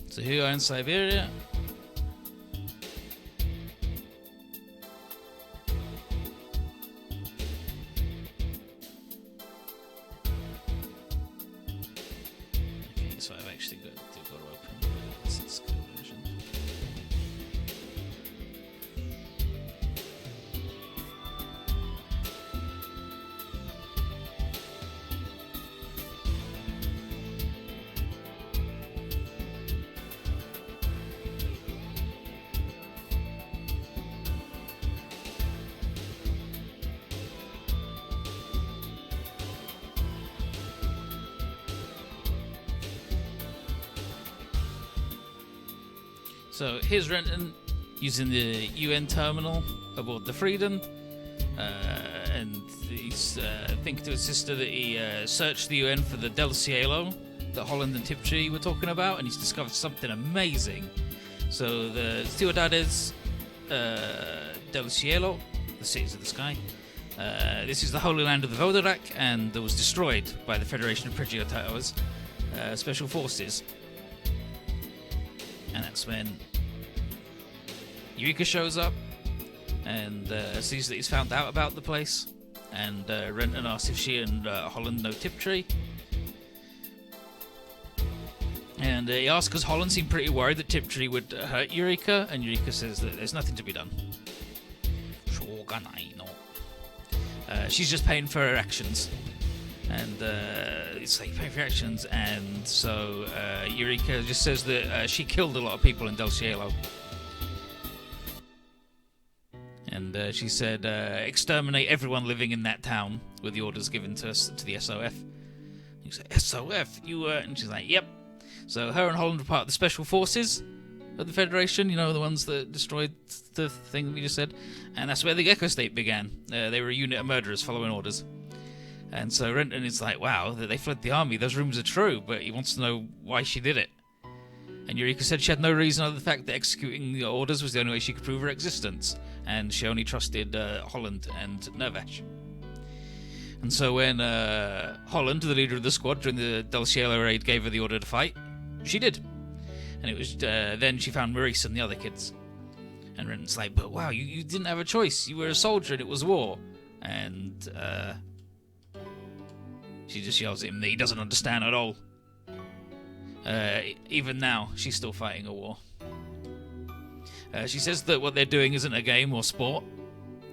So here we are in Siberia. Okay, so I've actually got to open the Cisco version. So here's Renton using the UN terminal aboard the Freedom, and he's thinking to his sister that he searched the UN for the Del Cielo that Holland and Tiptree were talking about, and he's discovered something amazing. So the Ciudades del Cielo, the cities of the sky, this is the Holy Land of the Vodarak, and that was destroyed by the Federation of Pregiotowers Special Forces. And that's when Eureka shows up and sees that he's found out about the place. And Renton asks if she and Holland know Tiptree. And he asks because Holland seemed pretty worried that Tiptree would hurt Eureka. And Eureka says that there's nothing to be done. She's just paying for her actions. And it's like paying for her actions. And so Eureka just says that she killed a lot of people in Del Cielo. And she said, exterminate everyone living in that town with the orders given to us to the SOF. And you say, SOF? You And she's like, yep. So her and Holland were part of the Special Forces of the Federation, you know, the ones that destroyed the thing that we just said. And that's where the Gecko State began. They were a unit of murderers following orders. And so Renton is like, wow, that they fled the army. Those rumors are true, but he wants to know why she did it. And Eureka said she had no reason other than the fact that executing the orders was the only way she could prove her existence. And she only trusted Holland and Nervesh. And so when Holland, the leader of the squad during the Del Cielo raid, gave her the order to fight, she did. And it was then she found Maurice and the other kids. And Renton's like, but wow, you didn't have a choice. You were a soldier and it was war. And she just yells at him that he doesn't understand at all. Even now, she's still fighting a war. She says that what they're doing isn't a game or sport,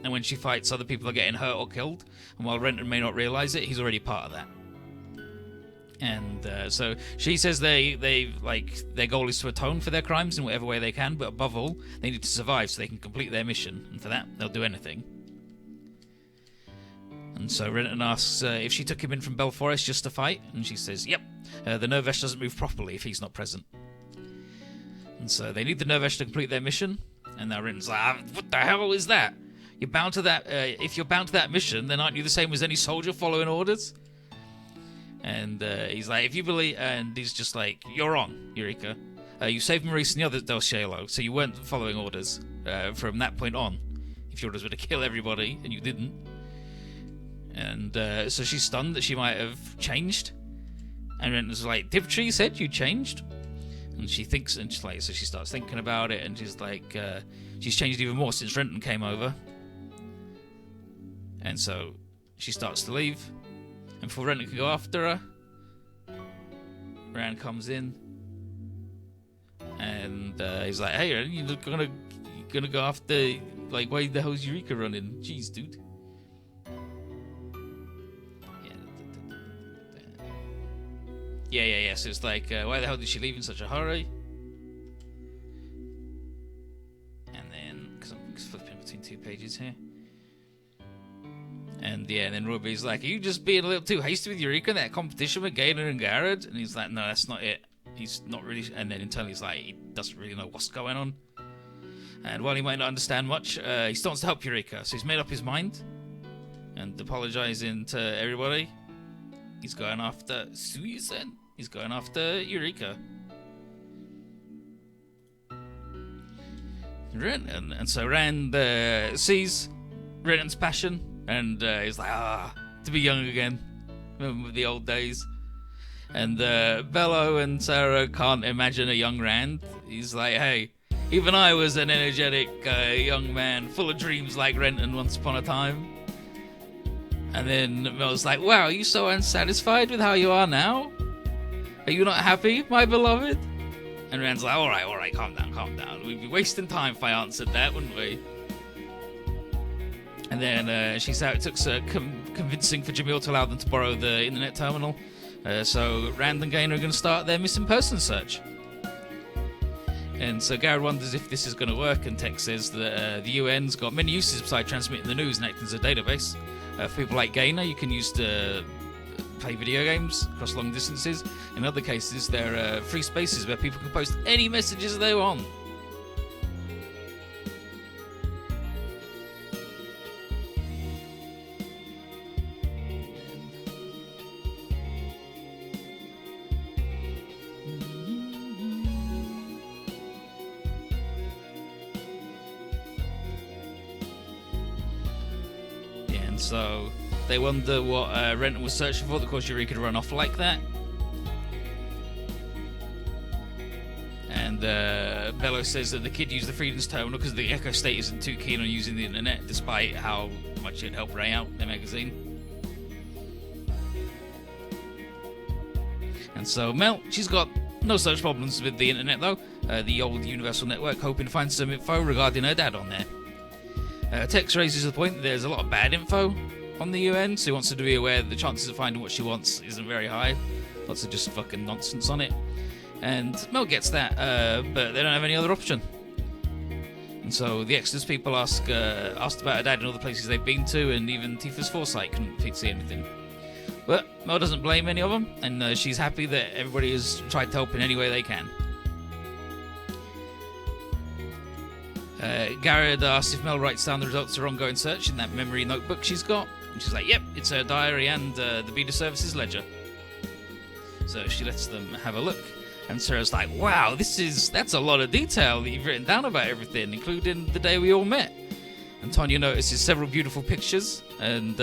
and when she fights, other people are getting hurt or killed, and while Renton may not realise it, he's already part of that. And so she says their goal is to atone for their crimes in whatever way they can, but above all, they need to survive so they can complete their mission, and for that, they'll do anything. And so Renton asks if she took him in from Belforest just to fight, and she says, yep, the Nervesh doesn't move properly if he's not present. And so they need the Nervesh to complete their mission, and now Renton's like, what the hell is that? You're bound to that. If you're bound to that mission, then aren't you the same as any soldier following orders? And he's like, if you believe, and he's just like, you're wrong, Eureka. You saved Maurice and the other Del Cielo, so you weren't following orders from that point on. If your orders were to kill everybody, and you didn't. And so she's stunned that she might have changed. And Renton's like, Tiptree said you changed? And she thinks, and she's like, so she starts thinking about it, and she's like, she's changed even more since Renton came over. And so she starts to leave. And before Renton can go after her, Rand comes in. And he's like, hey, you're gonna go after, like, why the hell's Eureka running? Jeez, dude. Yeah. So it's like, why the hell did she leave in such a hurry? And then, because I'm flipping between two pages here. And then Ruby's like, are you just being a little too hasty with Eureka in that competition with Gaynor and Garrett? And he's like, no, that's not it. He's not really. And then internally he's like, he doesn't really know what's going on. And while he might not understand much, he still wants to help Eureka. So he's made up his mind. And apologizing to everybody. He's going after Susan. He's going after Eureka. And so Rand sees Renton's passion, and he's like, to be young again. Remember the old days. And Bello and Sarah can't imagine a young Rand. He's like, hey, even I was an energetic young man, full of dreams like Renton once upon a time. And then Mel's like, wow, are you so unsatisfied with how you are now? Are you not happy, my beloved? And Rand's like, alright, calm down. We'd be wasting time if I answered that, wouldn't we? And then she said it took convincing for Jamil to allow them to borrow the internet terminal. So Rand and Gaynor are going to start their missing person search. And so Garrett wonders if this is going to work, and Tex says that the UN's got many uses besides transmitting the news and acting as a database. For people like Gaynor, you can use to play video games across long distances. In other cases, there are free spaces where people can post any messages they want. So they wonder what Renton was searching for. Of course, Yuri could run off like that. And Bello says that the kid used the Freedom's terminal because the Echo State isn't too keen on using the internet, despite how much it helped Ray out, their magazine. And so Mel, she's got no such problems with the internet though. The old Universal Network, hoping to find some info regarding her dad on there. Tex raises the point that there's a lot of bad info on the UN, so he wants her to be aware that the chances of finding what she wants isn't very high. Lots of just fucking nonsense on it. And Mel gets that, but they don't have any other option. And so the Exodus people asked about her dad and all the places they've been to, and even Tifa's foresight couldn't see anything. But Mel doesn't blame any of them, and she's happy that everybody has tried to help in any way they can. Garrett asks if Mel writes down the results of her ongoing search in that memory notebook she's got. And she's like, yep, it's her diary and the Beta Services ledger. So she lets them have a look. And Sarah's like, wow, that's a lot of detail that you've written down about everything, including the day we all met. And Tanya notices several beautiful pictures and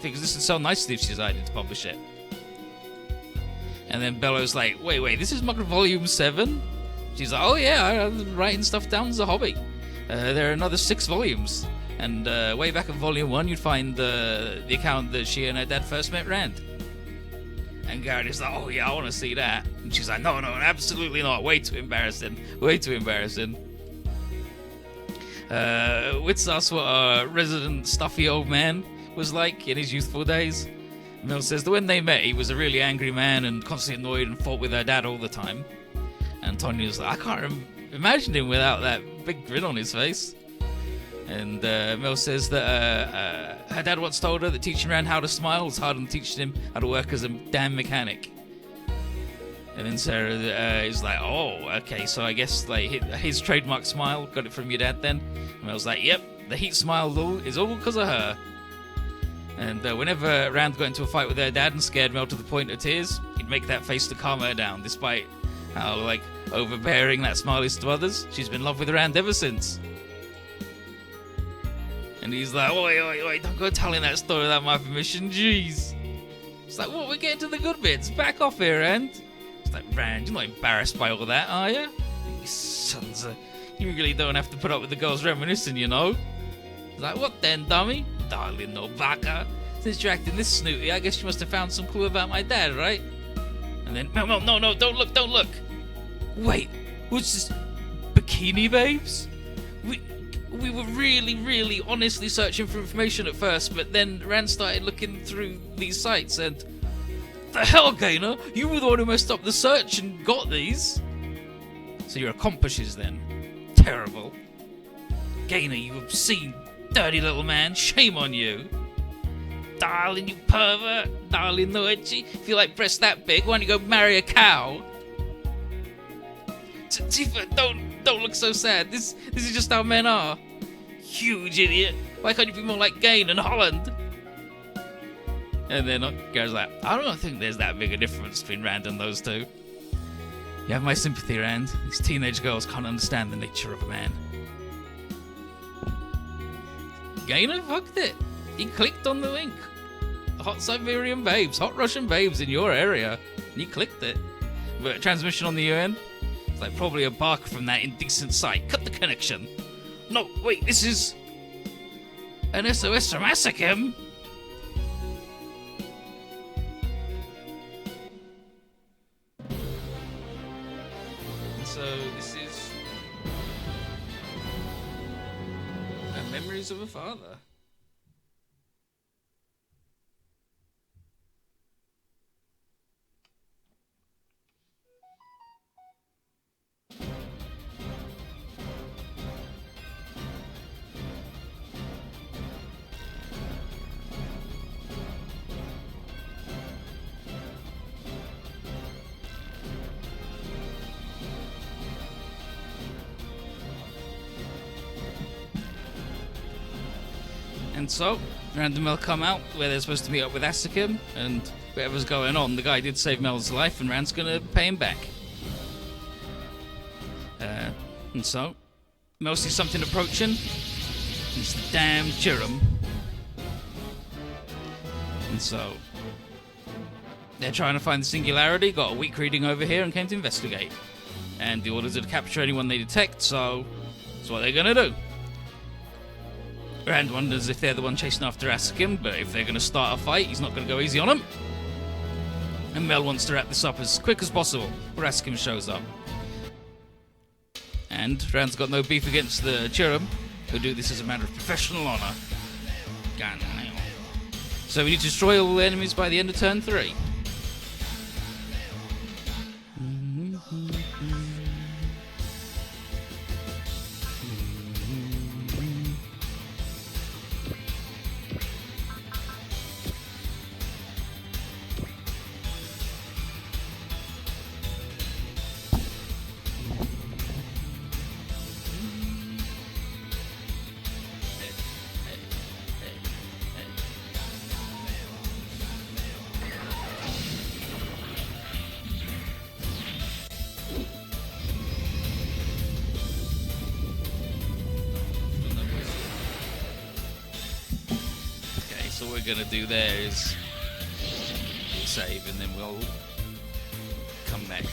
thinks this is so nicely if she decided to publish it. And then Bello's like, wait, this is volume 7? She's like, oh yeah, I'm writing stuff down as a hobby. There are another 6 volumes. And way back in volume 1, you'd find the account that she and her dad first met Rand. And Garrett is like, oh yeah, I want to see that. And she's like, no, absolutely not. Way too embarrassing. Witz asks what a resident stuffy old man was like in his youthful days. Mel says that when they met, he was a really angry man and constantly annoyed and fought with her dad all the time. And Tanya's like, I can't imagine him without that big grin on his face. And Mel says that her dad once told her that teaching Rand how to smile was harder than teaching him how to work as a damn mechanic. And then Sarah is like, oh, okay, so I guess like his trademark smile, got it from your dad then? And Mel's like, yep, the heat smile is all because of her. And whenever Rand got into a fight with her dad and scared Mel to the point of tears, he'd make that face to calm her down, despite how, like, overbearing that smile is to others. She's been in love with Rand ever since. And he's like, oi, don't go telling that story without my permission, jeez. It's like, what, we're getting to the good bits. Back off here, Rand. It's like, Rand, you're not embarrassed by all that, are you? You sons of... You really don't have to put up with the girls reminiscing, you know? It's like, what then, dummy? Darling, no baka. Since you're acting this snooty, I guess you must have found some clue about my dad, right? And then, no, don't look. Wait, what's this? Bikini babes? We were really honestly searching for information at first, but then Rand started looking through these sites and... The hell, Gaynor? You were the one who messed up the search and got these? So you're accomplices then? Terrible. Gaynor, you obscene, dirty little man. Shame on you. Darling, you pervert. Darling, no edgy. If you like breasts that big, why don't you go marry a cow? Tifa, don't look so sad. This is just how men are. Huge idiot. Why can't you be more like Gain and Holland? And then Gary's like, I don't think there's that big a difference between Rand and those two. You have my sympathy, Rand. These teenage girls can't understand the nature of a man. Gaynor fucked it. He clicked on the link. Hot Siberian babes, hot Russian babes in your area. And he clicked it. But transmission on the UN? It's like probably a barker from that indecent site. Cut the connection. No, wait, this is an SOS from Asakim? So this is Memories of a Father. And so, Random Mel come out where they're supposed to meet up with Asakim, and whatever's going on, the guy did save Mel's life, and Rand's gonna pay him back. And so, Mel sees something approaching. It's the damn Chiram. And so, they're trying to find the singularity, got a weak reading over here, and came to investigate. And the orders are to capture anyone they detect, so that's what they're gonna do. Rand wonders if they're the one chasing after Asakim, but if they're going to start a fight, he's not going to go easy on them. And Mel wants to wrap this up as quick as possible before Asakim shows up. And Rand's got no beef against the Chiram, who do this as a matter of professional honour. So we need to destroy all the enemies by the end of turn 3. So what we're gonna do there is we'll save and then we'll come back.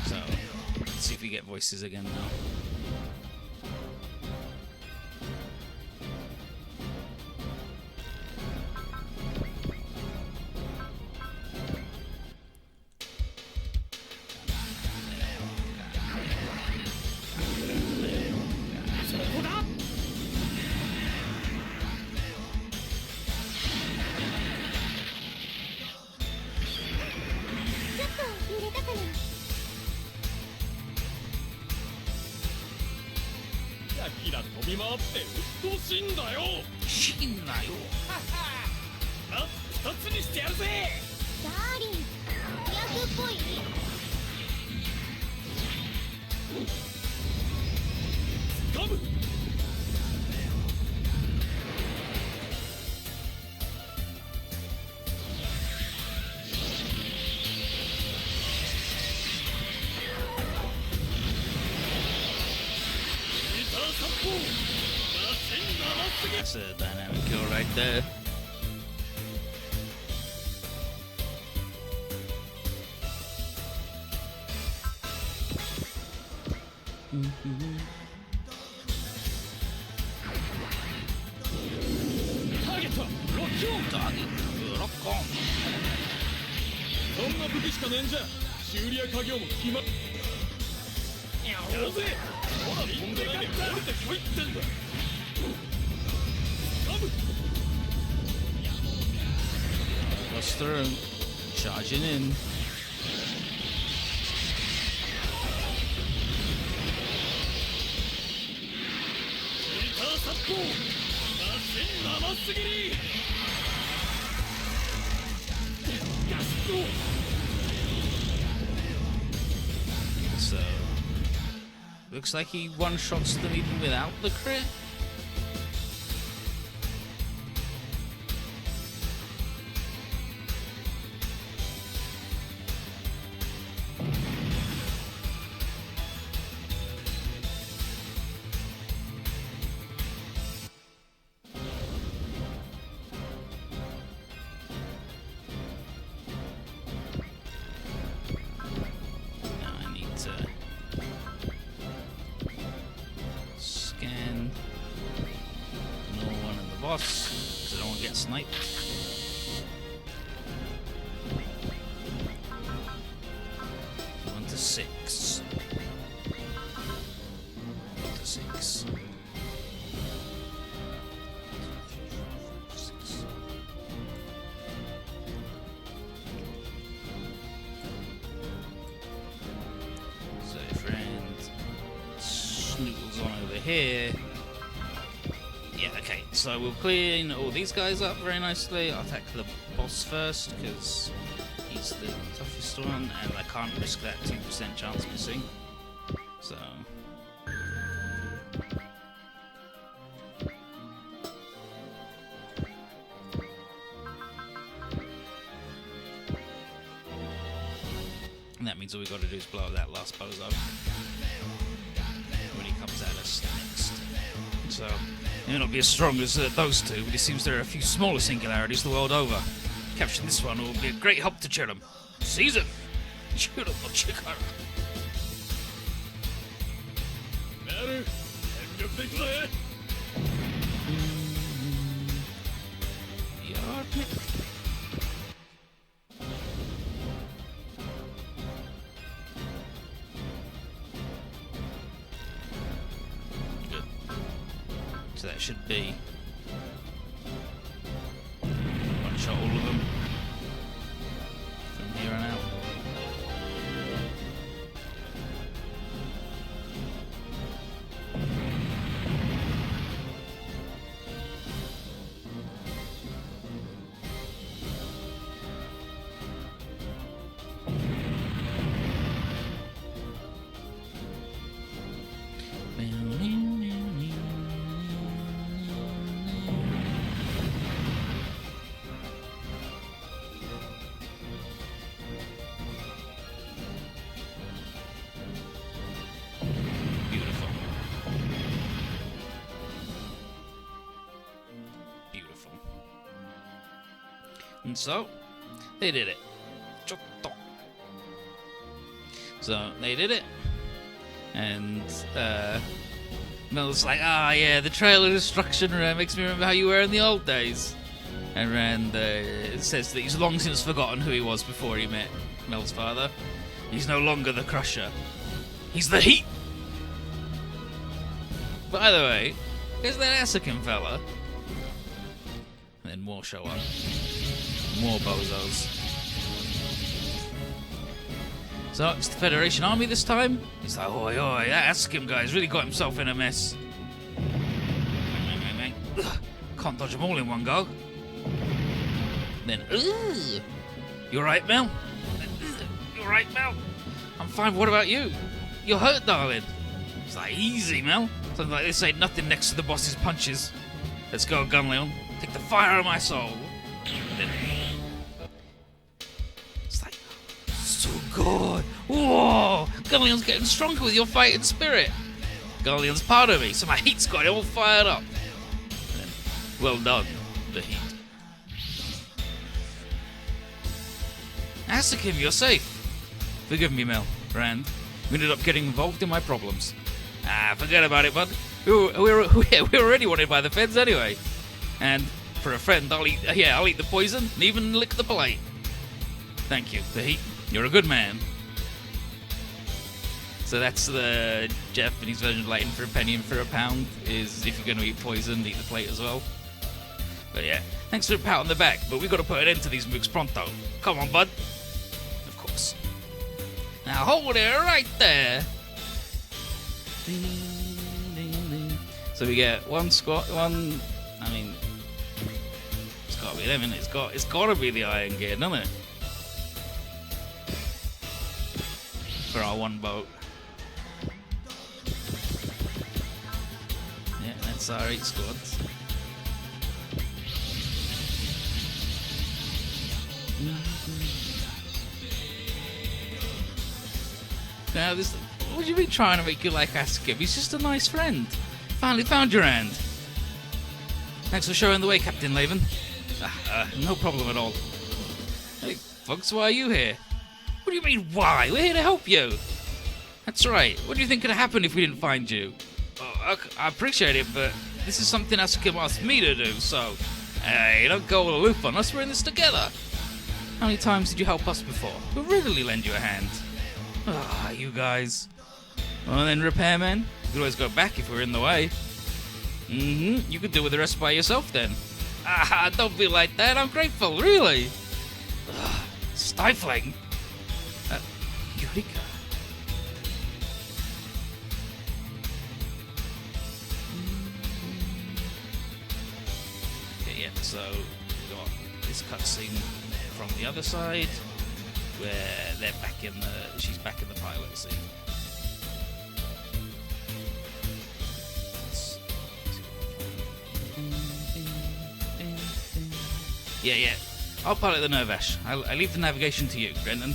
So let's see if we get voices again now. That's a dynamic kill right there. Target lock on. そんな武器しかねえんじゃ修理や家業も決まっやるぜほら飛んでないで降りてこいってんだBust through, charging in. So, looks like he one-shots them even without the crit. boss, because I don't want to get sniped. One to 6. 1 to 6. 6. So friend snoodles on over here. Yeah, okay, so we'll clean all these guys up very nicely. I'll attack the boss first, because he's the toughest one, and I can't risk that 2% chance missing. So... and that means all we got to do is blow up that last bozo when he comes at us next. So, he may not be as strong as those two, but it seems there are a few smaller singularities the world over. Capturing this one will be a great help to Chirum. Seize him! Chirum or Chikara. Matter? And your big lad? So that should be one shot all of them from here on out. And so, they did it. So, they did it. And, Mel's like, yeah, the Trail of Destruction makes me remember how you were in the old days. And Rand says that he's long since forgotten who he was before he met Mel's father. He's no longer the Crusher. He's the Heat! By the way, there's that Asukin fella. And then more show up. More bozos. So, it's the Federation Army this time? He's like, oi, that Asukin guy's really got himself in a mess. Ugh, can't dodge them all in one go. Then, you alright, Mel? You alright, Mel? I'm fine, what about you? You're hurt, darling. It's like, easy, Mel. Something like this ain't nothing next to the boss's punches. Let's go, Gunleon. Take the fire out of my soul. Then, it's like, so good. Whoa! Gunleon's getting stronger with your fighting spirit. Gunleon's part of me, so my heat's got it all fired up. Then, well done, the heat. Asukin, you're safe. Forgive me, Mel, Rand. You ended up getting involved in my problems. Forget about it, bud. We're already wanted by the feds anyway. And for a friend, I'll eat the poison and even lick the plate. Thank you, the heat. You're a good man. So that's the Japanese version of like in for a penny and for a pound is if you're going to eat poison, eat the plate as well. But yeah, thanks for a pat on the back, but we've got to put an end to these mooks pronto. Come on, bud. Of course. Now hold it right there. So we get one squat, I mean, it's got to be them, isn't it? It's got to be the Iron Gear, doesn't it? For our one boat. Yeah, that's our 8 squads. Now this, what do you mean trying to make you like Asukin? He's just a nice friend. Finally found your hand. Thanks for showing the way, Captain Laven. No problem at all. Hey, folks, why are you here? What do you mean, why? We're here to help you. That's right. What do you think could have happened if we didn't find you? Oh, I appreciate it, but this is something Asuka asked me to do, so hey, don't go all aloof on us. We're in this together. How many times did you help us before? We'll readily lend you a hand. Ah, you guys. Well then, repairman, you could always go back if we're in the way. You could deal with the rest by yourself then. Ah, don't be like that. I'm grateful, really. Ugh, stifling. Eureka. Okay, yeah, so we got this cutscene from the other side where they're back in the. She's back in the pilot scene. Yeah. I'll pilot the Nervash. I leave the navigation to you, Brendan.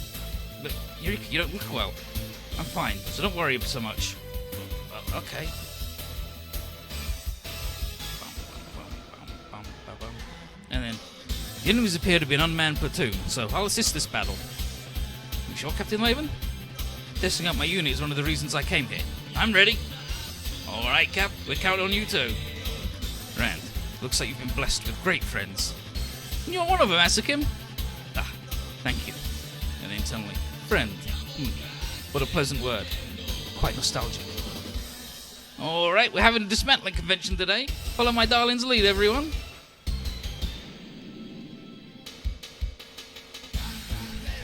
But Eureka, you don't look well. I'm fine, so don't worry so much. Okay. And then, the enemies appear to be an unmanned platoon, so I'll assist this battle. You sure, Captain Laban? Testing out my unit is one of the reasons I came here. I'm ready. Alright, Cap, we're counting on you too. Rand, looks like you've been blessed with great friends. You're one of them, Asukim. Ah, thank you. And internally, friend. What a pleasant word. Quite nostalgic. Alright, we're having a dismantling convention today. Follow my darling's lead, everyone.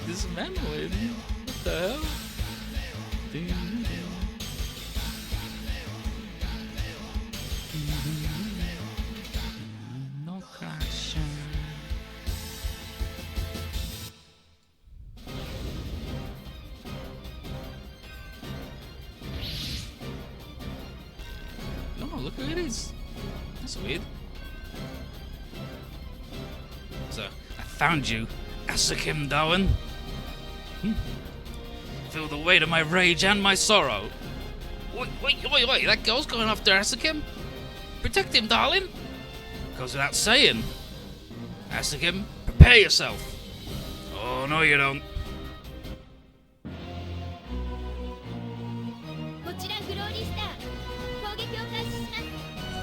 Dismantling? What the hell? No crash. Oh, look who it is. That's weird. So, I found you, Asukim Darwin. Feel the weight of my rage and my sorrow. Wait, that girl's going after Asukim? Protect him, darling. Goes without saying. Asukim, prepare yourself. Oh, no you don't.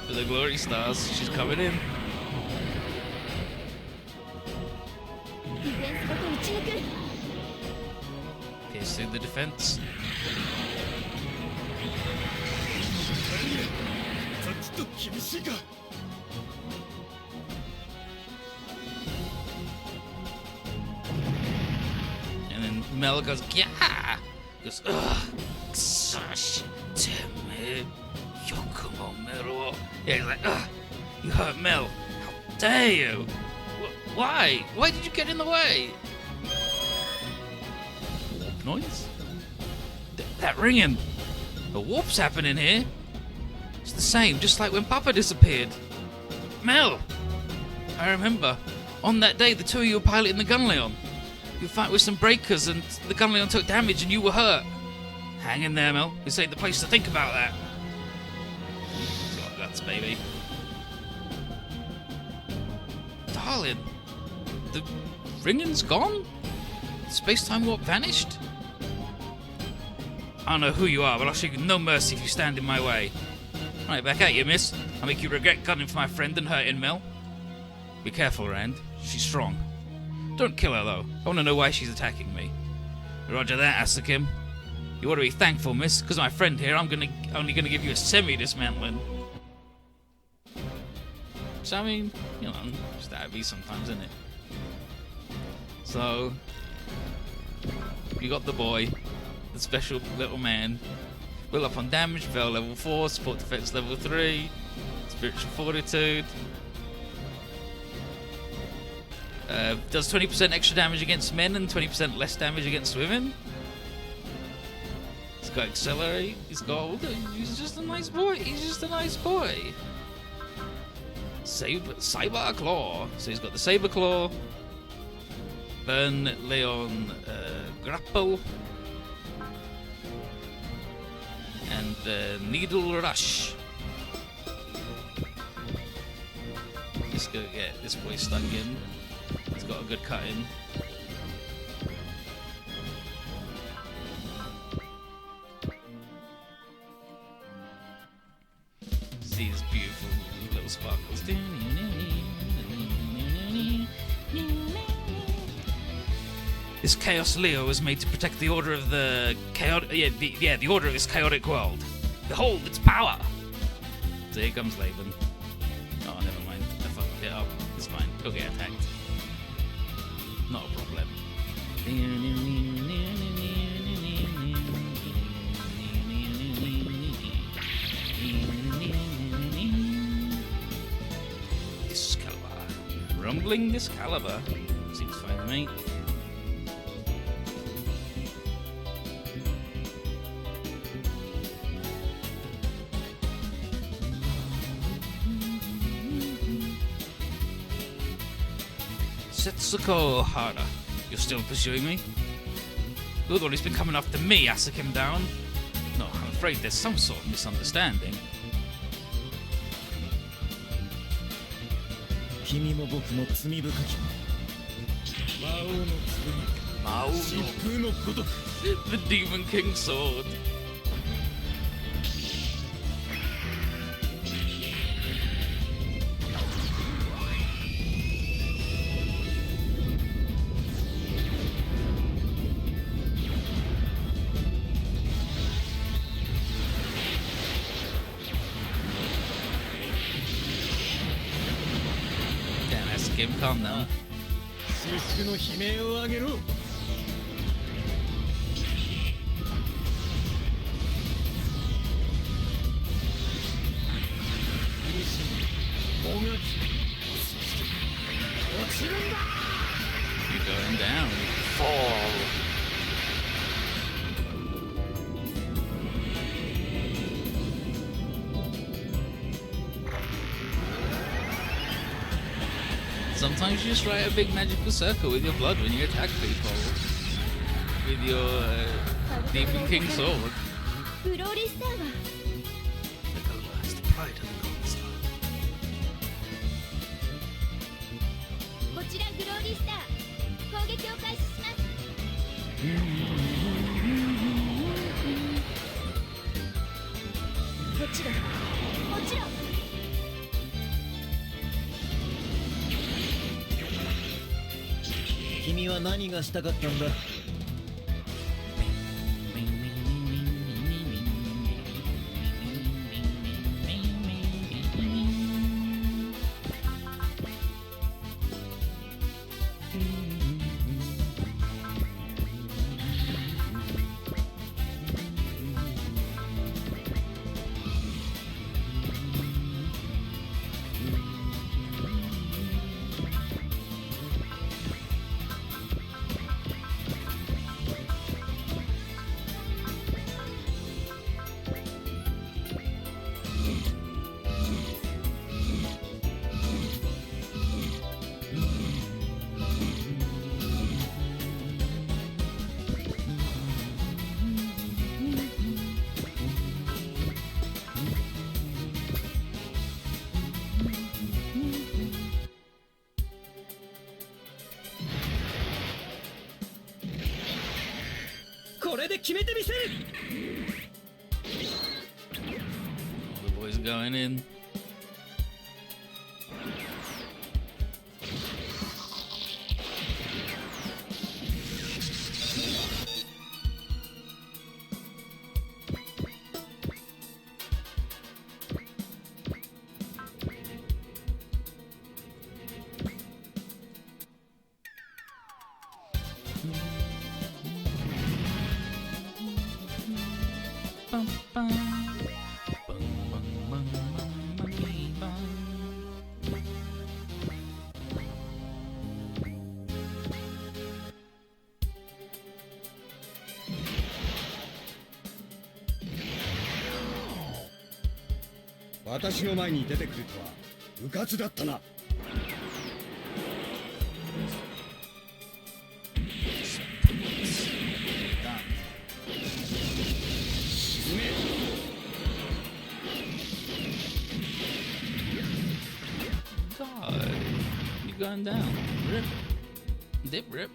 For the Glory Stars, she's coming in. Piercing the defense. And then Mel goes, yeah! Goes, ugh! Sash, Teme, Yokumo Meruo. Yeah, he's like, ugh! You hurt Mel. How dare you? Why? Why did you get in the way? Noise? That ringing. A warp's happening here. It's the same, just like when Papa disappeared. Mel! I remember. On that day, the two of you were piloting the Gunleon. You fight with some breakers and the Gunleon took damage and you were hurt. Hang in there, Mel. This ain't the place to think about that. It's got guts, baby. Darling, the ringing's gone? The space-time warp vanished? I don't know who you are, but I'll show you no mercy if you stand in my way. Right, back at you, miss. I'll make you regret gunning for my friend and hurting Mel. Be careful, Rand. She's strong. Don't kill her, though. I want to know why she's attacking me. Roger that, Asukim. You ought to be thankful, miss. Because my friend here, I'm only gonna give you a semi-dismantling. So, I mean, you know, just how it be sometimes, isn't it? So, you got the boy. The special little man. Build up on damage, Vel level 4, support defense level 3, spiritual fortitude. Does 20% extra damage against men and 20% less damage against women. He's got accelerate, he's got... He's just a nice boy, he's just a nice boy. Saber Claw. So he's got the Saber Claw. Burn, Leon, Grapple. And Needle Rush. Just gonna get this boy stuck in. He's got a good cut in. See his beautiful beautiful little sparkles. This Chaos Leo was made to protect the order of the chaotic, the order of this chaotic world. Behold its power. So here comes Laban. Oh, never mind. I fucked it up. It's fine. He'll get attacked. Not a problem. Excalibur. Rumbling Excalibur. Seems fine to me. Setsuko Hara, you're still pursuing me? Good, well, he's been coming after me, Asukim down. No, I'm afraid there's some sort of misunderstanding. Mao no the Demon King sword. Calm down. You're going down. Fall. Sometimes you just write a big magical circle with your blood when you attack people. With your Demon King sword. The color has the pride of the Golden Star. The boys going in. God, you're going down. Rip. Dip rip.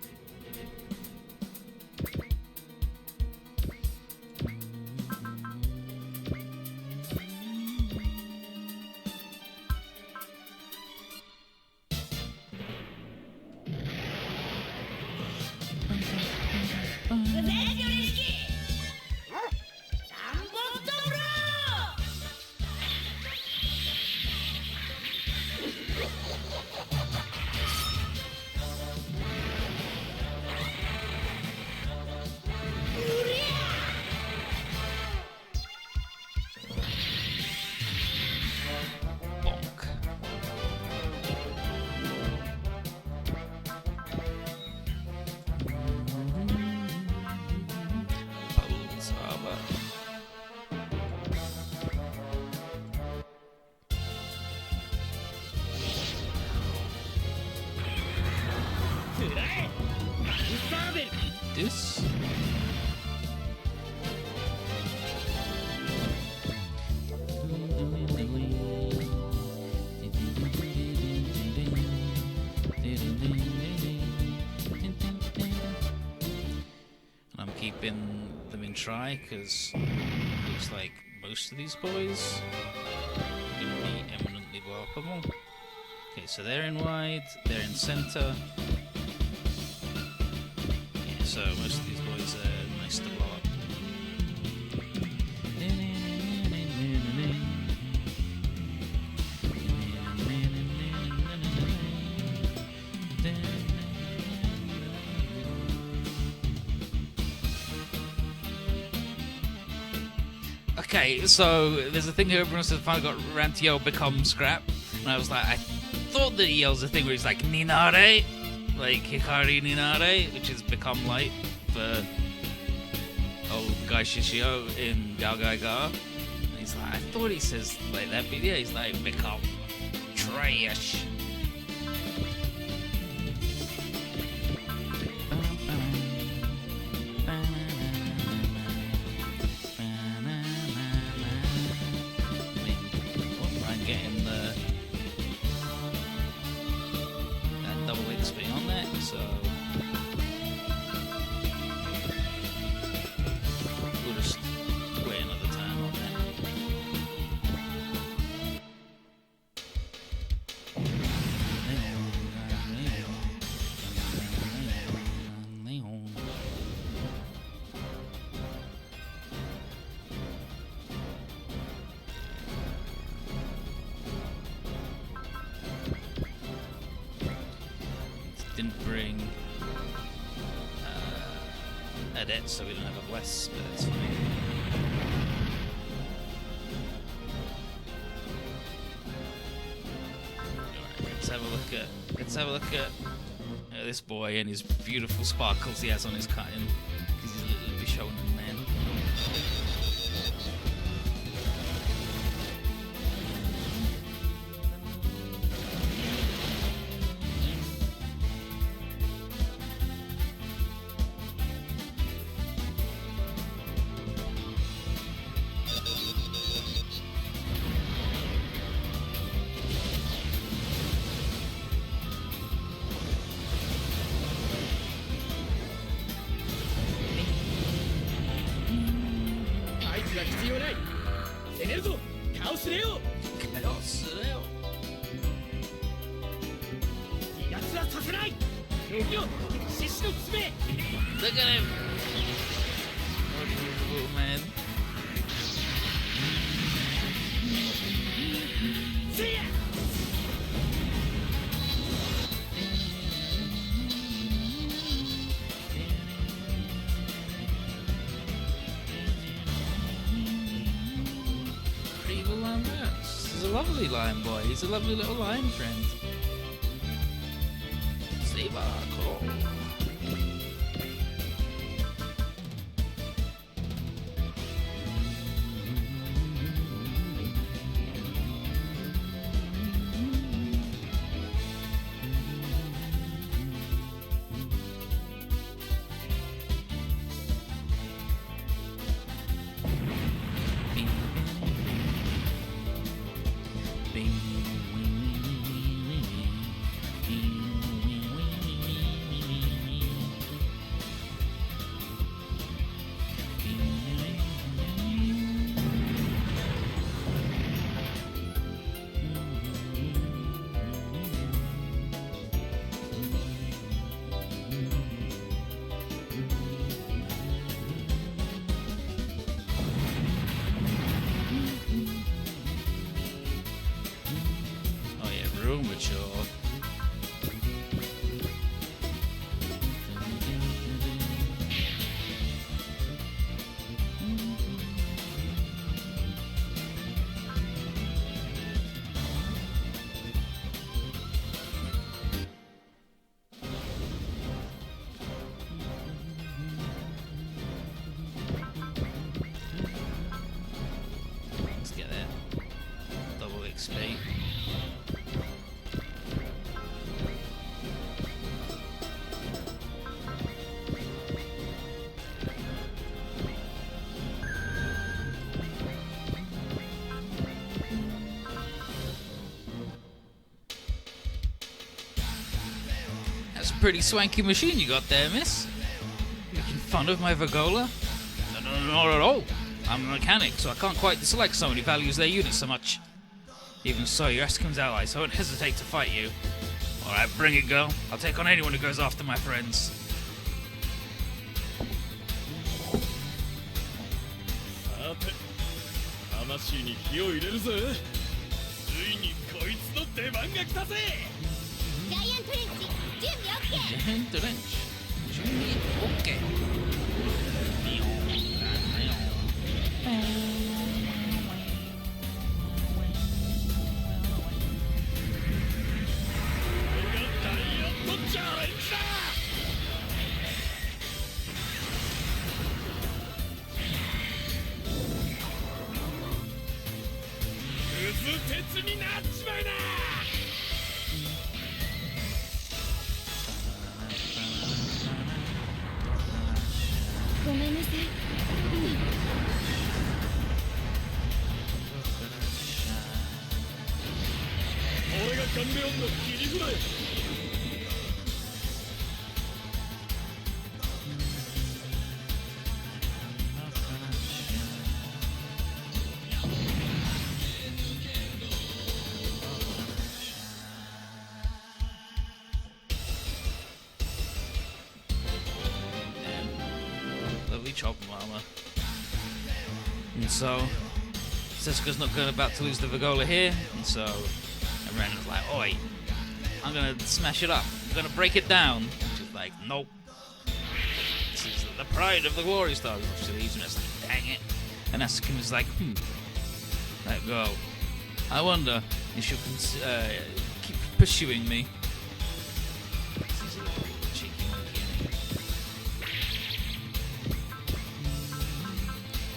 this. And I'm keeping them in try because it looks like most of these boys are going to be eminently blockable. Okay, so they're in wide, they're in center. Yeah, so most of these boys are nice to blow up. Okay, so there's a thing here everyone says finally got Rand to yell become scrap. And I was like, I thought that he yells a thing where he's like Ninare, like Hikari Ninare, which is become light for old Guy Shishio in Gal Gai Ga. And he's like, I thought he says like that, but yeah, he's like become trash. Didn't bring edit, so we don't have a bless, but that's fine. Alright, let's have a look at this boy and his beautiful sparkles he has on his cutting, because he's a little bit shonen man. Look at him! What a beautiful man. See ya! Pretty evil lion rats. He's a lovely lion boy. He's a lovely little lion friend. Saber, cool. Mature. Let's get that double XP. That's a pretty swanky machine you got there, miss. Making fun of my Vigola? No, not at all. I'm a mechanic, so I can't quite dislike someone who values their units so much. Even so, you're Escom's ally, so I won't hesitate to fight you. Alright, bring it, girl. I'll take on anyone who goes after my friends. さて、魂に火を入れるぜ。ついにこいつの出番が来たぜ。ジャイアントレンチ、準備 OK。ジャイアントレンチ、準備 OK。チャレンジだ。渦鉄になっちまうな。ごめんなさい。俺がカンレオンの切り札よ。Lovely chopper armor. And so, Sesuka's not about to lose the Vigola here, and so Ren's like, oi, I'm gonna smash it up. I'm gonna break it down. And she's like, nope. This is the pride of the Glory Stars. So he's just like, dang it. And Asuka's like, let go. I wonder if she'll keep pursuing me. She's a little cheeky monkey, isn't he?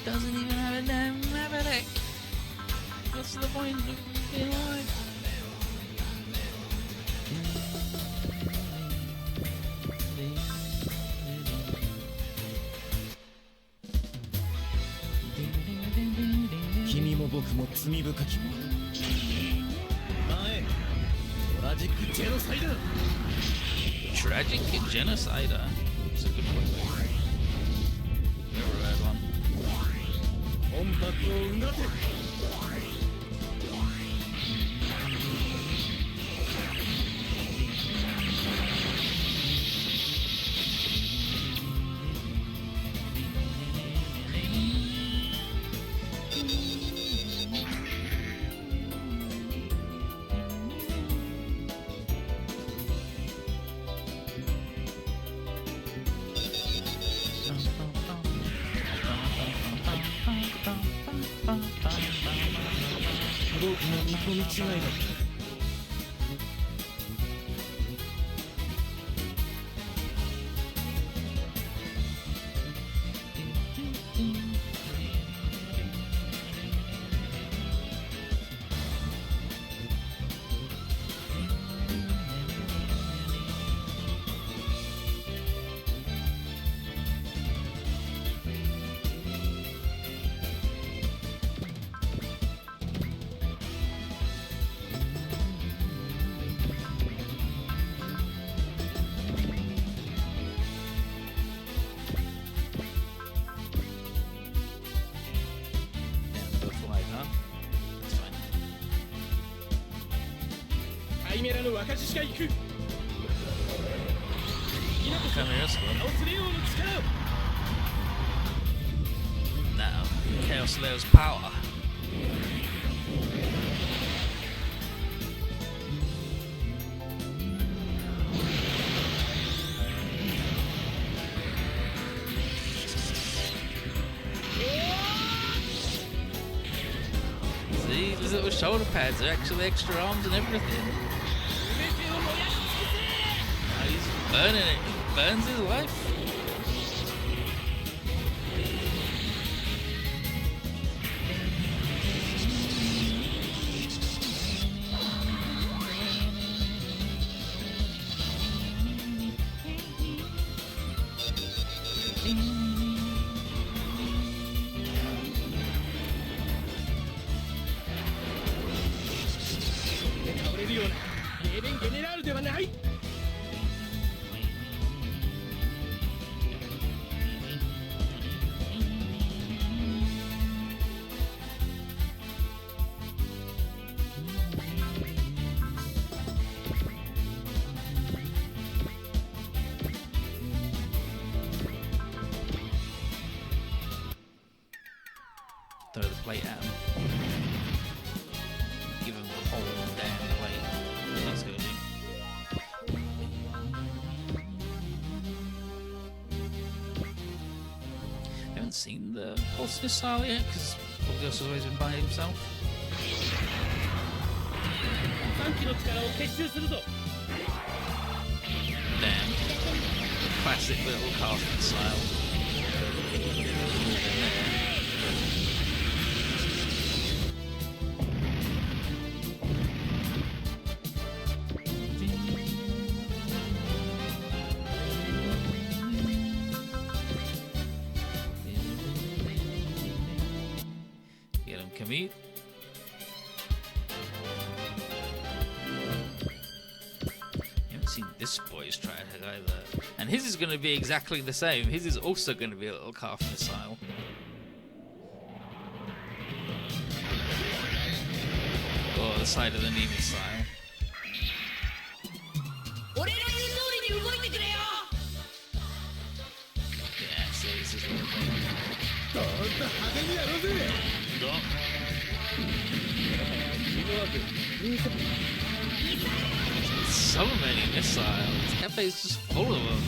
Doesn't even have a damn neck. What's the point of being alive? Kimi mo boku mo tsumi bukaki mo. Mae, tragic genocide. Tragic genocide. It's a good one. Never read one. 本白をうなて。僕の見込み違いだった。アイメラの若獅子が行く。稲子さん、Come here, Squad. ラオスレオの力を。 Now, Chaos Leo's power. See, these little shoulder pads are actually extra arms and everything. Oh, he's burning it. He burns his life. plate at him. Give him the whole damn plate. Let's go, dude. I haven't seen the pulse missile yet because Obvious has always been by himself. 3機の力を結集するぞ Damn. Classic little casting style. Get him, Kamit. Seen this boy's try it either. And his is going to be exactly the same. His is also going to be a little calf missile. Or the side of the knee missile. Yeah, see, this is the little thing. So many missiles. Cafe is just full of them.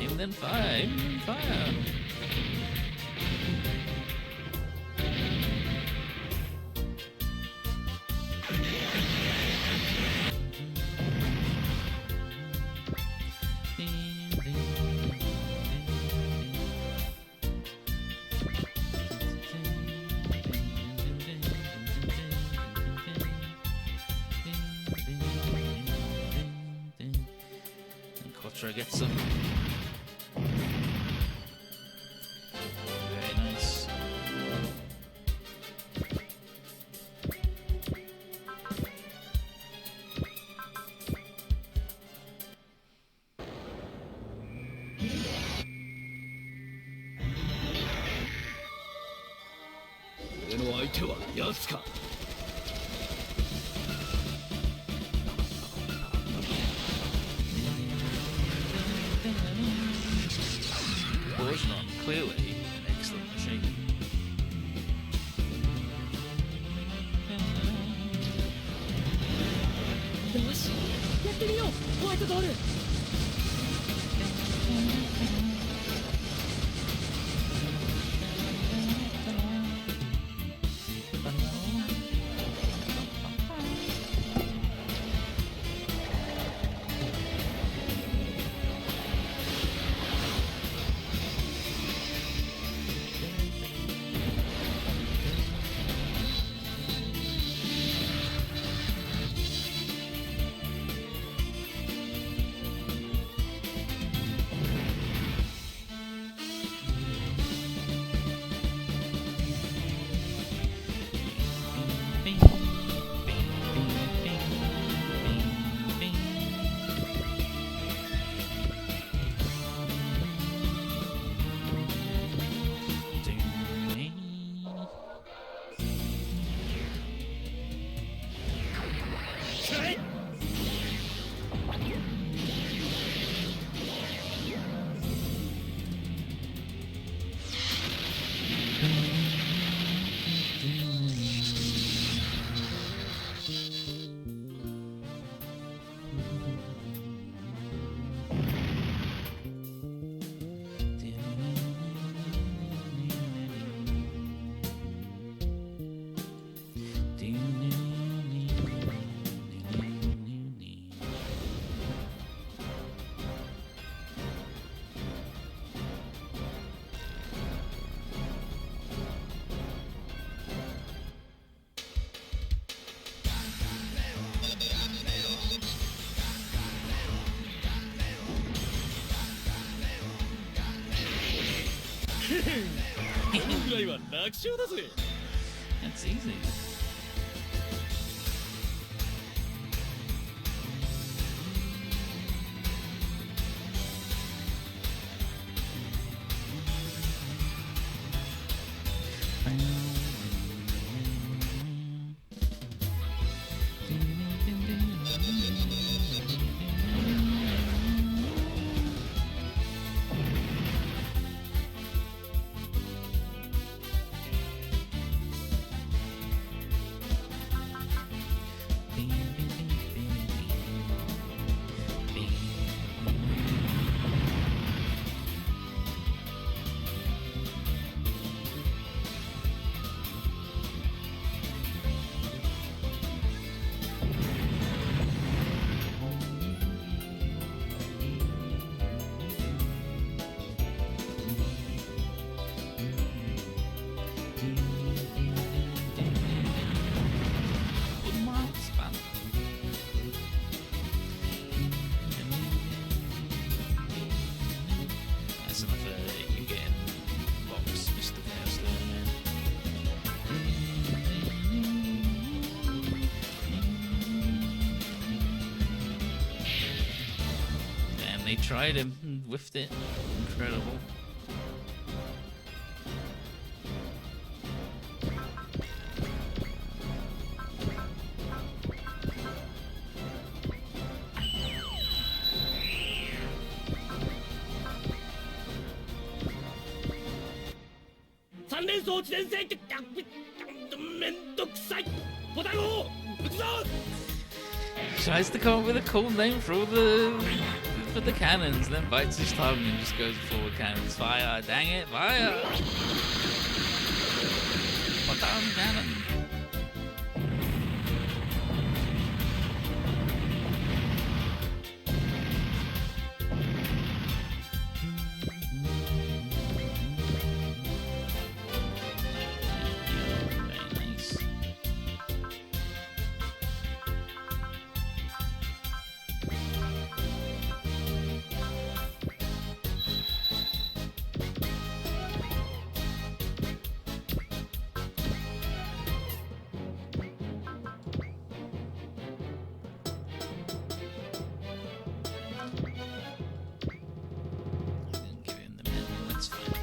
Aim then fire, aim then fire. Quattro gets them. Very nice. Poison, clearly an excellent machine. このぐらいは楽勝だぜ。 That's easy. That's enough you getting box, Mr. Chaos there, man. And they tried him and whiffed it. Incredible. Tries to come up with a cool name for all the cannons, then bites his tongue and just goes forward cannons. Fire, dang it, fire! Bottom cannon. Very nice. Give him the medal, that's fine.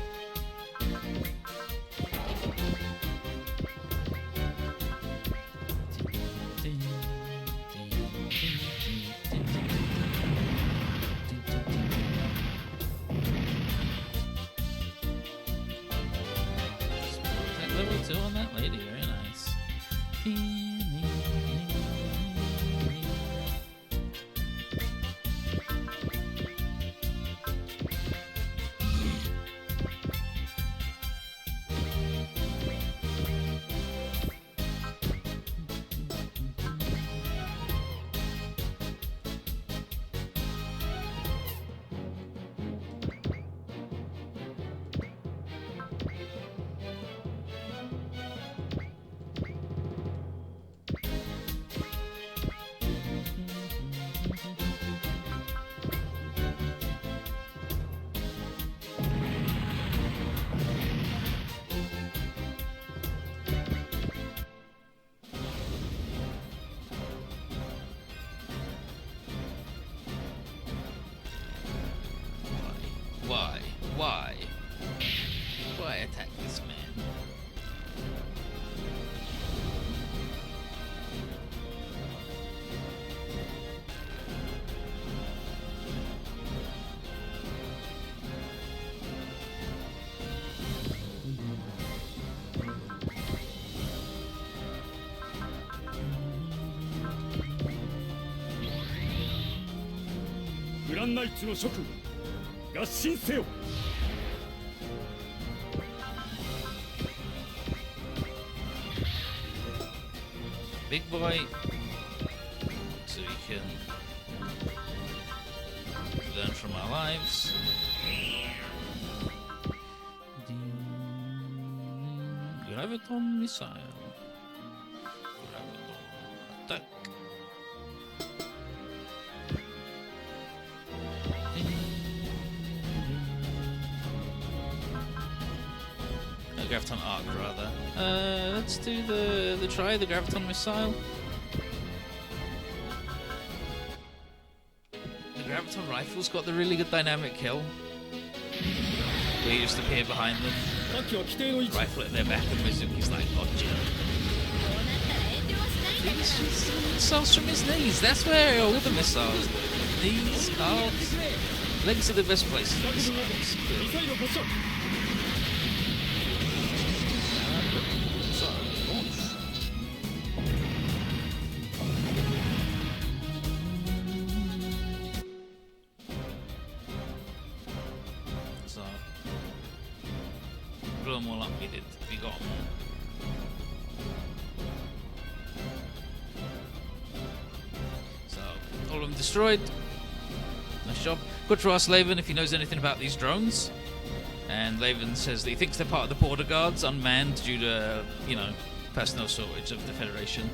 That level 2 on that lady, very nice. Why? Why? Why attack this man? Big boy, so we can learn from our lives. Graviton missile. Graviton attack. graviton arc, rather. Let's do the the graviton missile. The graviton rifle's got the really good dynamic kill. Where you just appear behind them, 火器は規定の位置 rifle at their back, and Mizuki's like, gotcha. こうなったら遠慮はしないんだ He's just missiles from his knees. That's where all the missiles. Knees, arms. Legs are the best places. ミサイル発射 So, launch. So, blow them all up. We did. We got them all. So, all of them destroyed. Nice job. Quattro asks Laven if he knows anything about these drones. And Laven says that he thinks they're part of the border guards, unmanned due to, personnel shortage of the Federation.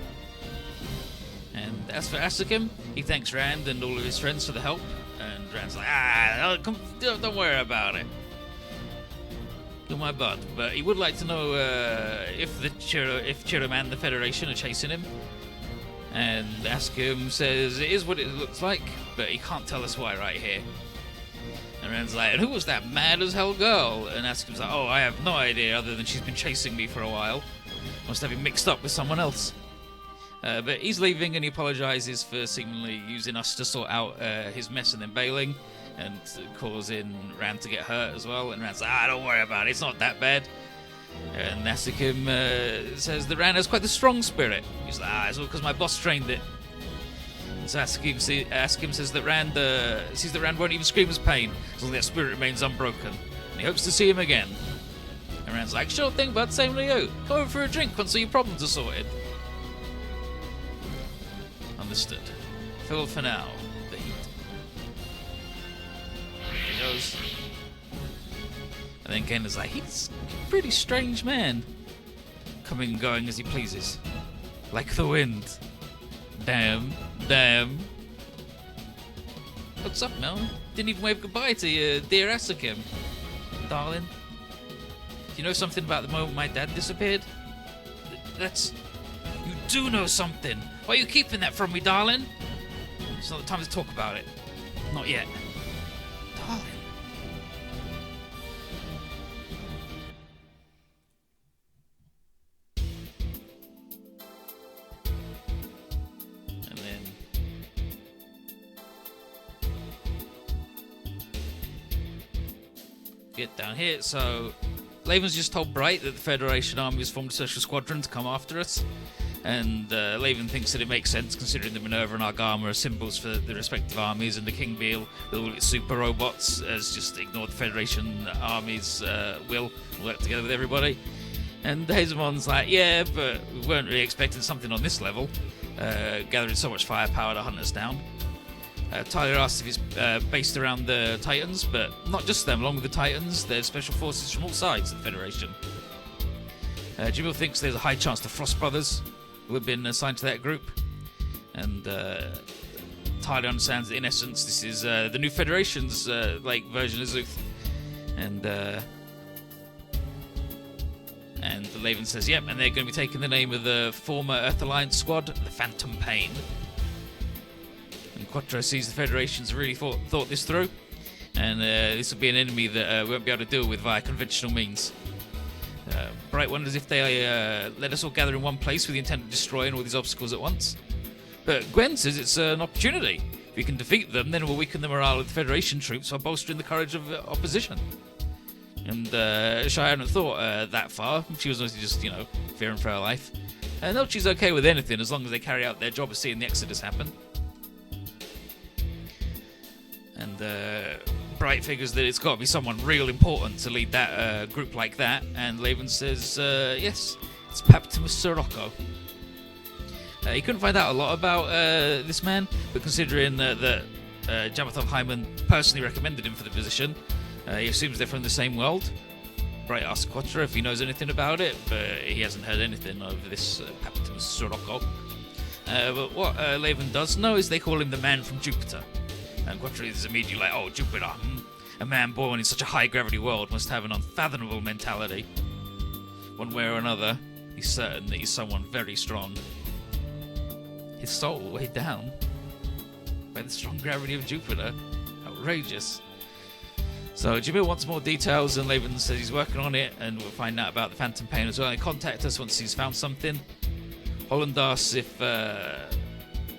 And as for Asukim, he thanks Rand and all of his friends for the help. And Rand's like, don't worry about it. You're my bud. But he would like to know if Chiram and the Federation are chasing him. And Asukim says it is what it looks like, but he can't tell us why right here. And Rand's like, and who was that mad as hell girl? And Asukim's like, oh, I have no idea other than she's been chasing me for a while. Must have been mixed up with someone else. But he's leaving and he apologises for seemingly using us to sort out his mess and then bailing and causing Rand to get hurt as well. And Rand's like, don't worry about it, it's not that bad. And Asukim says that Rand has quite the strong spirit. He's like, it's all because my boss trained it. And so Asukim says that Rand sees that Rand won't even scream his pain as long as that spirit remains unbroken. And he hopes to see him again. And Rand's like, sure thing, bud, same to you. Come over for a drink once all your problems are sorted. Understood. Fill for now. The heat. There he goes. And then Ken is like, he's a pretty strange man. Coming and going as he pleases. Like the wind. Damn. What's up, Mel? Didn't even wave goodbye to you, dear Asukim. Darling. Do you know something about the moment my dad disappeared? That's... You do know something! Why are you keeping that from me, darling? It's not the time to talk about it. Not yet. Darling. And then... Get down here, so... Laven's just told Bright that the Federation army has formed a special squadron to come after us. And Laven thinks that it makes sense, considering that Minerva and Argama are symbols for the respective armies, and the King Beale, with all its super robots, has just ignored the Federation army's will and work together with everybody. And Hazemon's like, yeah, but we weren't really expecting something on this level, gathering so much firepower to hunt us down. Tyler asks if it's based around the Titans, but not just them. Along with the Titans, there's special forces from all sides of the Federation. Jamil thinks there's a high chance the Frost Brothers will have been assigned to that group. And Tyler understands that in essence this is the new Federation's version of Zuth. And Laven says, yep, and they're going to be taking the name of the former Earth Alliance squad, the Phantom Pain. And Quattro sees the Federation's really thought this through, and this will be an enemy that we won't be able to deal with via conventional means. Bright wonders if they let us all gather in one place with the intent of destroying all these obstacles at once. But Gwen says it's an opportunity. If we can defeat them, then we'll weaken the morale of the Federation troops while bolstering the courage of opposition. And Shai hadn't thought that far. She was mostly just, fearing for her life. And no, she's okay with anything as long as they carry out their job of seeing the Exodus happen. And Bright figures that it's got to be someone real important to lead that group like that. And Laven says, yes, it's Paptimus Sirocco. He couldn't find out a lot about this man, but considering that Jamathov Hyman personally recommended him for the position, he assumes they're from the same world. Bright asks Quattro if he knows anything about it, but he hasn't heard anything of this Paptimus Sirocco. But what Laven does know is they call him the man from Jupiter. And Quattro is immediately like, oh, Jupiter. A man born in such a high-gravity world must have an unfathomable mentality. one way or another, he's certain that he's someone very strong. His soul weighed down by the strong gravity of Jupiter. Outrageous. So Jamil wants more details, and Laban says he's working on it, and we'll find out about the Phantom Pain as well. He contact us once he's found something. Holland asks if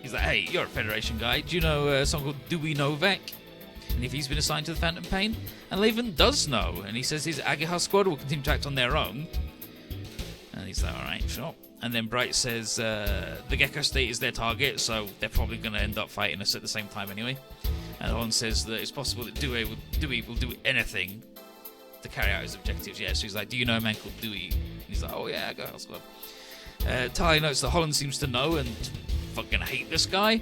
he's like, hey, you're a Federation guy. Do you know someone called Dewey Novak? And if he's been assigned to the Phantom Pain? And Laban does know, and he says his Agahar squad will continue to act on their own. And he's like, alright, sure. And then Bright says the Gecko State is their target, so they're probably going to end up fighting us at the same time anyway. And Holland says that it's possible that Dewey will do anything to carry out his objectives. Yeah, so he's like, do you know a man called Dewey? And he's like, oh yeah, Agahar squad. Talia notes that Holland seems to know and fucking hate this guy.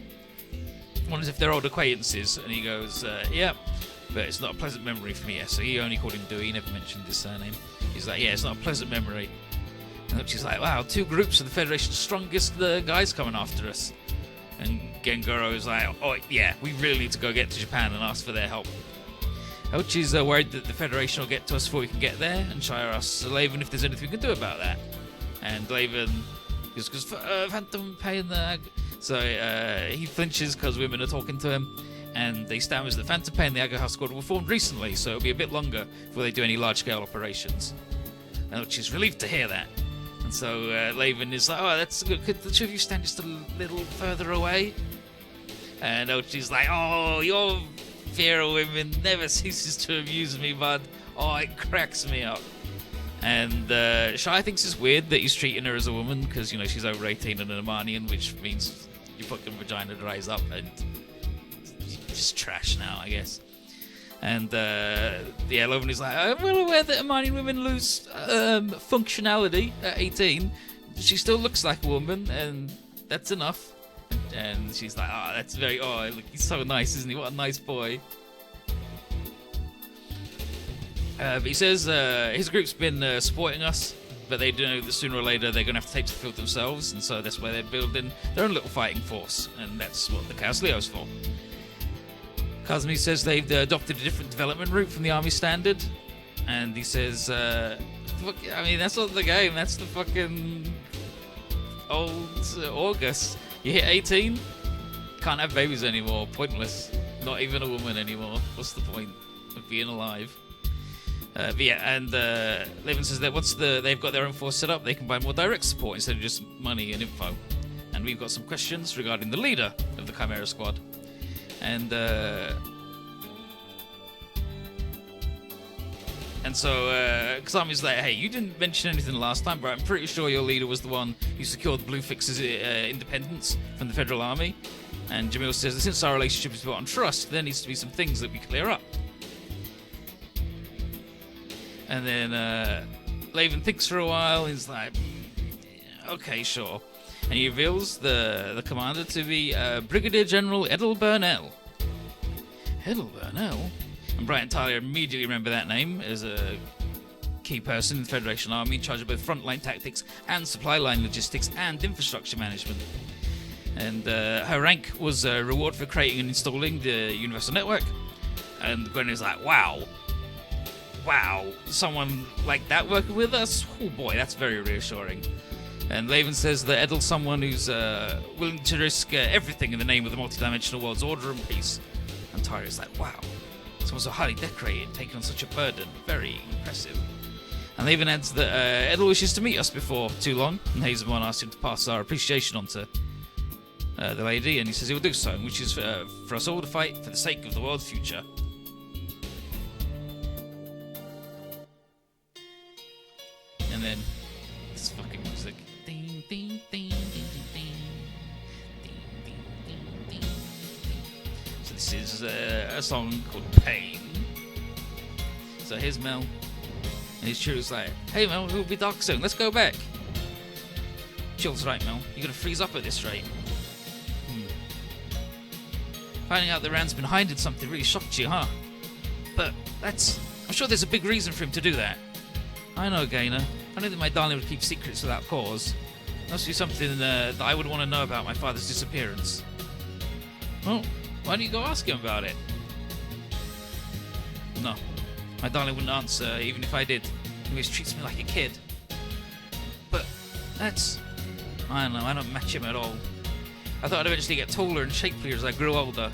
Wonders if they're old acquaintances, and he goes, yeah, but it's not a pleasant memory for me. Yeah, so he only called him Dewey, he never mentioned his surname. He's like, yeah, it's not a pleasant memory. And she's like, wow, 2 groups of the Federation's strongest guys coming after us. And Gengoro is like, oh yeah, we really need to go get to Japan and ask for their help. Ochi's worried that the Federation will get to us before we can get there, and Shire asks Laban if there's anything we can do about that. And Laban goes, because Phantom Pain the... So he flinches because women are talking to him, and they stammers that Phantom Pain and the Agahar squad were formed recently, so it'll be a bit longer before they do any large-scale operations. And Ochi's relieved to hear that. And so Laban is like, oh, that's good. Could the two of you stand just a little further away? And Ochi's like, oh, your fear of women never ceases to amuse me, bud. Oh, it cracks me up. And Shai thinks it's weird that he's treating her as a woman because, you know, she's over 18 and an Armanian, which means your fucking vagina dries up and just trash now, I guess. And yeah, Logan is like, I'm well aware that Armanian women lose functionality at 18. She still looks like a woman, and that's enough. And she's like, oh, that's very, oh, look, he's so nice, isn't he? What a nice boy. But he says his group's been supporting us, but they do know that sooner or later they're going to have to take to the field themselves, and so that's why they're building their own little fighting force, and that's what the Chaos Leo's for. Kazumi says they've adopted a different development route from the Army Standard, and he says, I mean, that's not the game, that's the fucking old August. You hit 18, can't have babies anymore, pointless. Not even a woman anymore. What's the point of being alive? But yeah, and Levin says that once they've got their own force set up, they can buy more direct support instead of just money and info. And we've got some questions regarding the leader of the Chimera Squad. And so Kasami's like, hey, you didn't mention anything last time, but I'm pretty sure your leader was the one who secured Blue Fix's independence from the Federal Army. And Jamil says that since our relationship is built on trust, there needs to be some things that we clear up. And then Laven thinks for a while, he's like, okay, sure. And he reveals the commander to be Brigadier General Edel Burnell. Edel Burnell? And Bright and Talia immediately remember that name as a key person in the Federation Army in charge of both frontline tactics and supply line logistics and infrastructure management. And her rank was a reward for creating and installing the Universal Network. And Gwen is like, wow, someone like that working with us? Oh boy, that's very reassuring. And Laven says that Edel's someone who's willing to risk everything in the name of the multidimensional world's order and peace. And Talia's like, wow, someone so highly decorated, taking on such a burden. Very impressive. And Laven adds that Edel wishes to meet us before too long, and Hazelmon asks him to pass our appreciation on to the lady, and he says he will do so, which is for us all to fight for the sake of the world's future. And then this fucking music. Ding, ding, ding, ding, ding, ding, ding, ding, ding, ding. So this is a song called Pain. So here's Mel, and his crew's like, hey Mel, it'll be dark soon, let's go back. Chill's right, Mel, you're gonna freeze up at this rate. Finding out that Rand's been hiding something really shocked you, huh? But I'm sure there's a big reason for him to do that. I know, Gainer. I know that my darling would keep secrets without cause. Must be something that I would want to know about my father's disappearance. Well, why don't you go ask him about it? No. My darling wouldn't answer, even if I did. He always treats me like a kid. That's... I don't know, I don't match him at all. I thought I'd eventually get taller and shapelier as I grew older.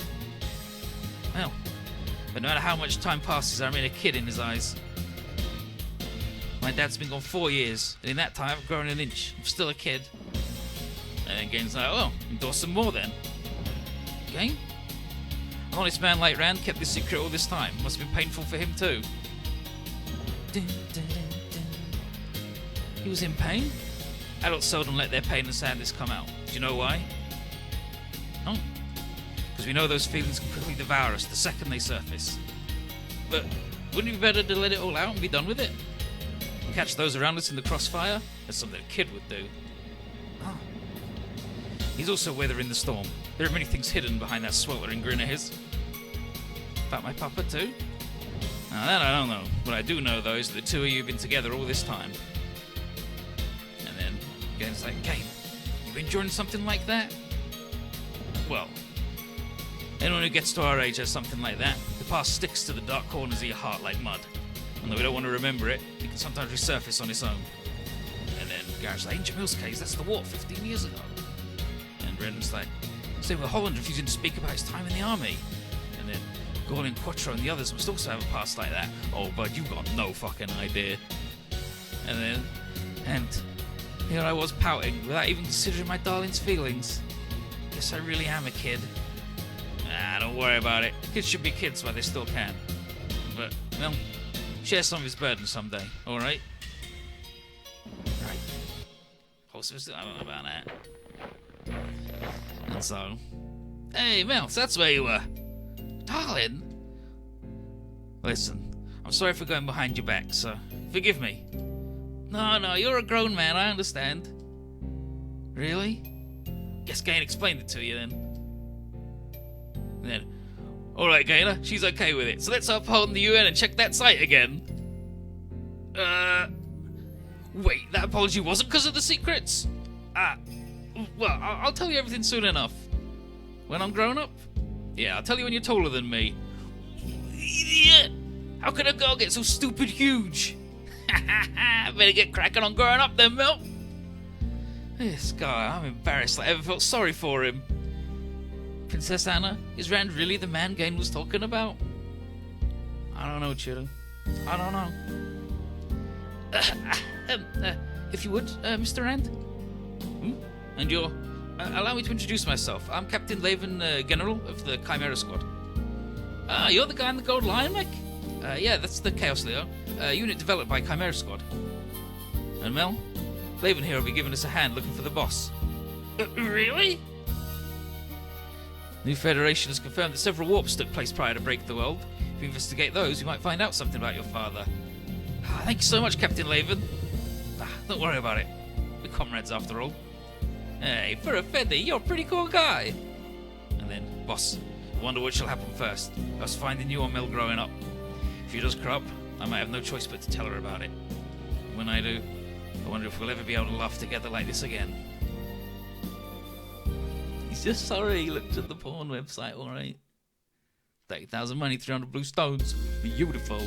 Well, but no matter how much time passes, I remain a kid in his eyes. My dad's been gone 4 years, and in that time I've grown an inch. I'm still a kid. And then Gain's like, oh, endorse some more then. Gain? An honest man like Rand kept this secret all this time. Must have been painful for him too. Dun, dun, dun, dun. He was in pain? Adults seldom let their pain and sadness come out. Do you know why? No. Because we know those feelings can quickly devour us the second they surface. But wouldn't it be better to let it all out and be done with it? Catch those around us in the crossfire? That's something a kid would do. Oh. He's also weathering the storm. There are many things hidden behind that sweltering grin of his. About my papa too? Now that I don't know. What I do know though is that the two of you have been together all this time. And then Gain's like, Gain, you enjoying something like that? Well, anyone who gets to our age has something like that. The past sticks to the dark corners of your heart like mud. And though we don't want to remember it, it can sometimes resurface on its own. And then Garrett's like, Ancient Mills case, that's the war 15 years ago. And Brendan's like, same with Holland refusing to speak about his time in the army. And then Gordon, Quattro and the others must also have a past like that. Oh, bud, you've got no fucking idea. And here I was pouting without even considering my darling's feelings. Guess I really am a kid. Ah, don't worry about it. Kids should be kids while they still can. But, well, share some of his burden someday, alright? Right. I don't know about that. And so... Hey, Mel, so that's where you were. Darling? Listen, I'm sorry for going behind your back, so forgive me. No, you're a grown man, I understand. Really? Guess Gain explained it to you then. And then, alright Gainer, she's okay with it, so let's uphold the UN and check that site again. Wait, that apology wasn't because of the secrets? Well, I'll tell you everything soon enough. When I'm grown up? Yeah, I'll tell you when you're taller than me. Idiot! How can a girl get so stupid huge? Better get cracking on growing up then, Mel. This guy, I'm embarrassed I ever felt sorry for him. Princess Anna, is Rand really the man Gain was talking about? I don't know, Chido. I don't know. If you would, Mr. Rand? And you're... allow me to introduce myself. I'm Captain Laven, General of the Chimera Squad. You're the guy in the gold lion, Mike? Yeah, that's the Chaos Leo. Unit developed by Chimera Squad. And Mel? Laven here will be giving us a hand looking for the boss. Really? New Federation has confirmed that several warps took place prior to Break the World. If we investigate those, we might find out something about your father. Thank you so much, Captain Laven. Don't worry about it. We're comrades after all. Hey, for a Feddy, you're a pretty cool guy. And then, boss, I wonder what shall happen first. Us finding you or Mel growing up. If she does grow up, I might have no choice but to tell her about it. And when I do, I wonder if we'll ever be able to laugh together like this again. He's just sorry he looked at the porn website, alright? 30,000 money, 300 blue stones. Beautiful.